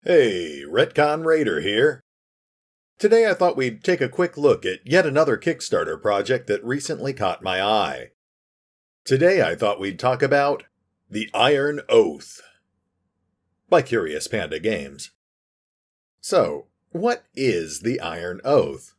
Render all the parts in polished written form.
Hey, RetconRaider here. Today I thought we'd take a quick look at yet another Kickstarter project that recently caught my eye. Today I thought we'd talk about The Iron Oath by Curious Panda Games. So, what is The Iron Oath?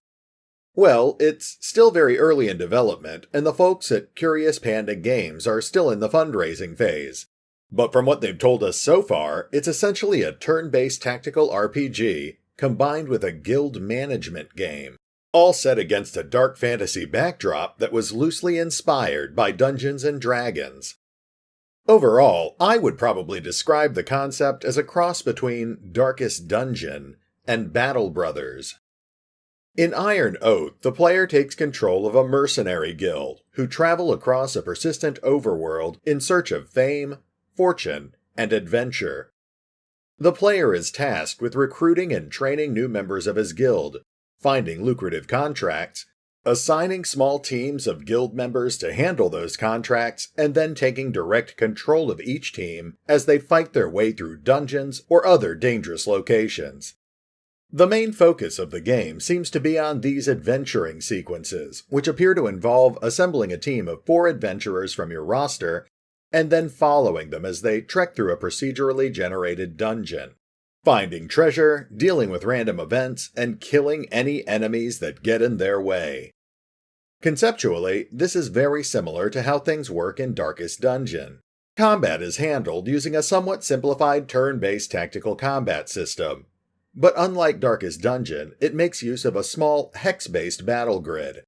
Well, it's still very early in development, and the folks at Curious Panda Games are still in the fundraising phase. But from what they've told us so far, it's essentially a turn-based tactical RPG combined with a guild management game, all set against a dark fantasy backdrop that was loosely inspired by Dungeons & Dragons. Overall, I would probably describe the concept as a cross between Darkest Dungeon and Battle Brothers. In Iron Oath, the player takes control of a mercenary guild who travel across a persistent overworld in search of fame, fortune, and adventure. The player is tasked with recruiting and training new members of his guild, finding lucrative contracts, assigning small teams of guild members to handle those contracts, and then taking direct control of each team as they fight their way through dungeons or other dangerous locations. The main focus of the game seems to be on these adventuring sequences, which appear to involve assembling a team of 4 adventurers from your roster and then following them as they trek through a procedurally generated dungeon, finding treasure, dealing with random events, and killing any enemies that get in their way. Conceptually, this is very similar to how things work in Darkest Dungeon. Combat is handled using a somewhat simplified turn-based tactical combat system, but unlike Darkest Dungeon, it makes use of a small hex-based battle grid.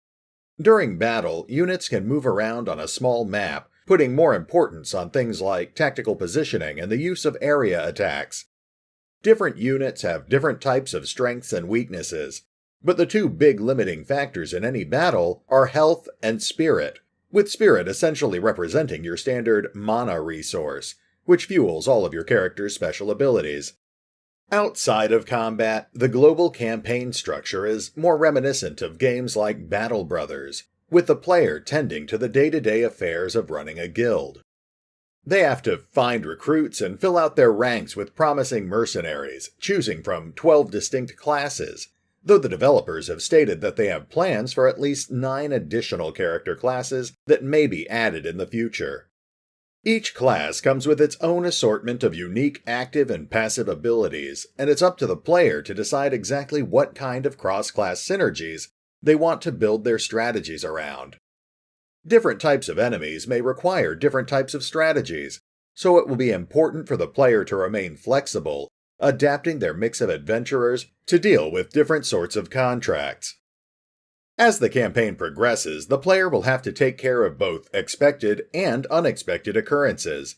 During battle, units can move around on a small map, putting more importance on things like tactical positioning and the use of area attacks. Different units have different types of strengths and weaknesses, but the 2 big limiting factors in any battle are health and spirit, with spirit essentially representing your standard mana resource, which fuels all of your character's special abilities. Outside of combat, the global campaign structure is more reminiscent of games like Battle Brothers, with the player tending to the day-to-day affairs of running a guild. They have to find recruits and fill out their ranks with promising mercenaries, choosing from 12 distinct classes, though the developers have stated that they have plans for at least 9 additional character classes that may be added in the future. Each class comes with its own assortment of unique active and passive abilities, and it's up to the player to decide exactly what kind of cross-class synergies they want to build their strategies around. Different types of enemies may require different types of strategies, so it will be important for the player to remain flexible, adapting their mix of adventurers to deal with different sorts of contracts. As the campaign progresses, the player will have to take care of both expected and unexpected occurrences.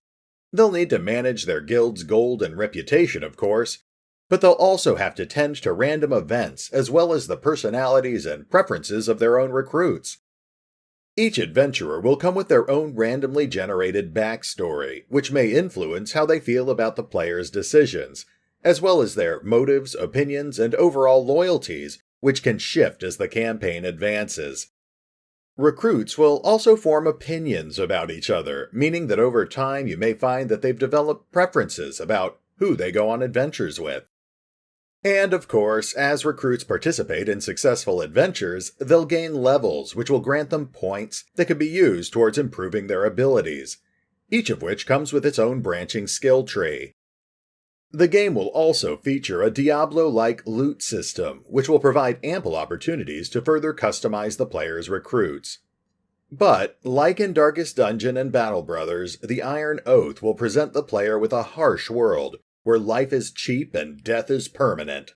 They'll need to manage their guild's gold and reputation, of course, but they'll also have to tend to random events as well as the personalities and preferences of their own recruits. Each adventurer will come with their own randomly generated backstory, which may influence how they feel about the player's decisions, as well as their motives, opinions, and overall loyalties, which can shift as the campaign advances. Recruits will also form opinions about each other, meaning that over time you may find that they've developed preferences about who they go on adventures with. And of course, as recruits participate in successful adventures, they'll gain levels which will grant them points that can be used towards improving their abilities, each of which comes with its own branching skill tree. The game will also feature a Diablo-like loot system, which will provide ample opportunities to further customize the player's recruits. But, like in Darkest Dungeon and Battle Brothers, the Iron Oath will present the player with a harsh world, where life is cheap and death is permanent.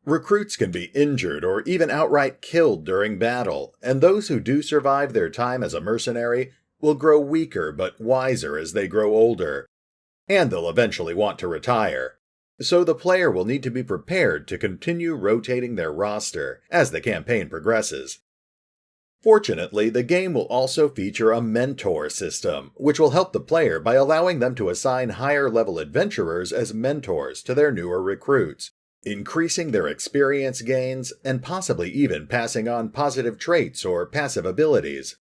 Recruits can be injured or even outright killed during battle, and those who do survive their time as a mercenary will grow weaker but wiser as they grow older, and they'll eventually want to retire. So the player will need to be prepared to continue rotating their roster as the campaign progresses. Fortunately, the game will also feature a mentor system, which will help the player by allowing them to assign higher-level adventurers as mentors to their newer recruits, increasing their experience gains and possibly even passing on positive traits or passive abilities.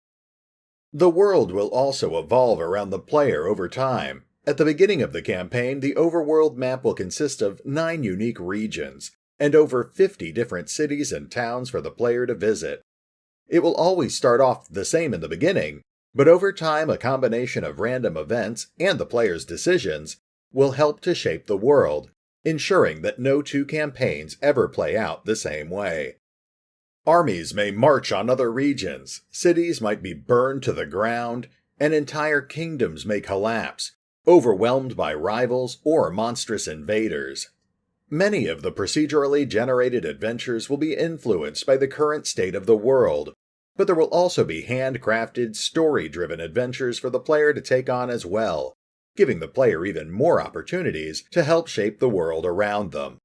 The world will also evolve around the player over time, At the beginning of the campaign, the overworld map will consist of 9 unique regions, and over 50 different cities and towns for the player to visit. It will always start off the same in the beginning, but over time a combination of random events and the player's decisions will help to shape the world, ensuring that no two campaigns ever play out the same way. Armies may march on other regions, cities might be burned to the ground, and entire kingdoms may collapse, overwhelmed by rivals or monstrous invaders. Many of the procedurally generated adventures will be influenced by the current state of the world, but there will also be handcrafted, story-driven adventures for the player to take on as well, giving the player even more opportunities to help shape the world around them.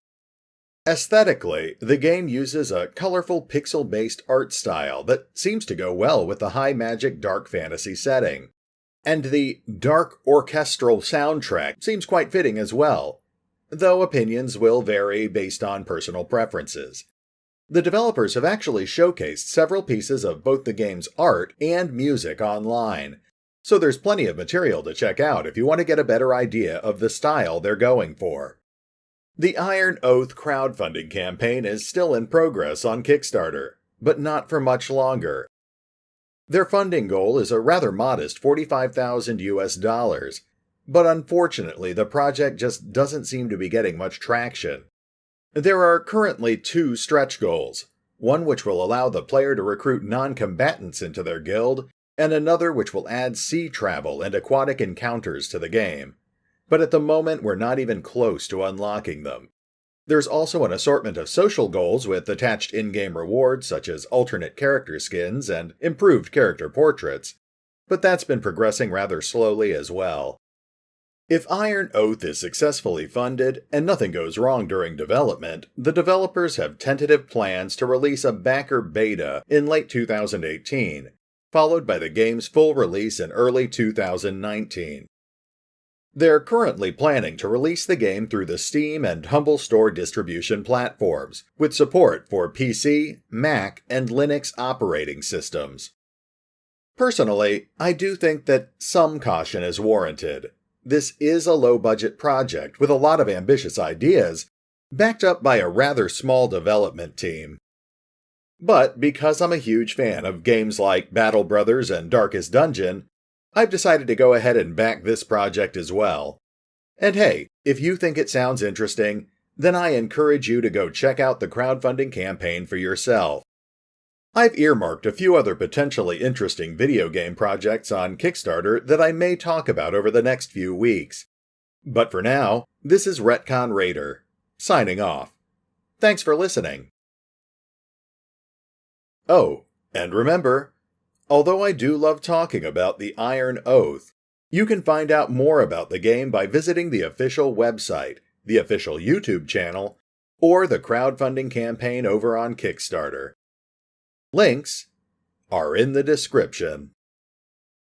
Aesthetically, the game uses a colorful pixel-based art style that seems to go well with the high magic dark fantasy setting. And the dark orchestral soundtrack seems quite fitting as well, though opinions will vary based on personal preferences. The developers have actually showcased several pieces of both the game's art and music online, so there's plenty of material to check out if you want to get a better idea of the style they're going for. The Iron Oath crowdfunding campaign is still in progress on Kickstarter, but not for much longer. Their funding goal is a rather modest $45,000, but unfortunately the project just doesn't seem to be getting much traction. There are currently 2 stretch goals, one which will allow the player to recruit non-combatants into their guild, and another which will add sea travel and aquatic encounters to the game. But at the moment we're not even close to unlocking them. There's also an assortment of social goals with attached in-game rewards such as alternate character skins and improved character portraits, but that's been progressing rather slowly as well. If Iron Oath is successfully funded and nothing goes wrong during development, the developers have tentative plans to release a backer beta in late 2018, followed by the game's full release in early 2019. They're currently planning to release the game through the Steam and Humble Store distribution platforms, with support for PC, Mac, and Linux operating systems. Personally, I do think that some caution is warranted. This is a low-budget project with a lot of ambitious ideas, backed up by a rather small development team. But because I'm a huge fan of games like Battle Brothers and Darkest Dungeon, I've decided to go ahead and back this project as well. And hey, if you think it sounds interesting, then I encourage you to go check out the crowdfunding campaign for yourself. I've earmarked a few other potentially interesting video game projects on Kickstarter that I may talk about over the next few weeks. But for now, this is RetconRaider, signing off. Thanks for listening. Oh, and remember, although I do love talking about the Iron Oath, you can find out more about the game by visiting the official website, the official YouTube channel, or the crowdfunding campaign over on Kickstarter. Links are in the description.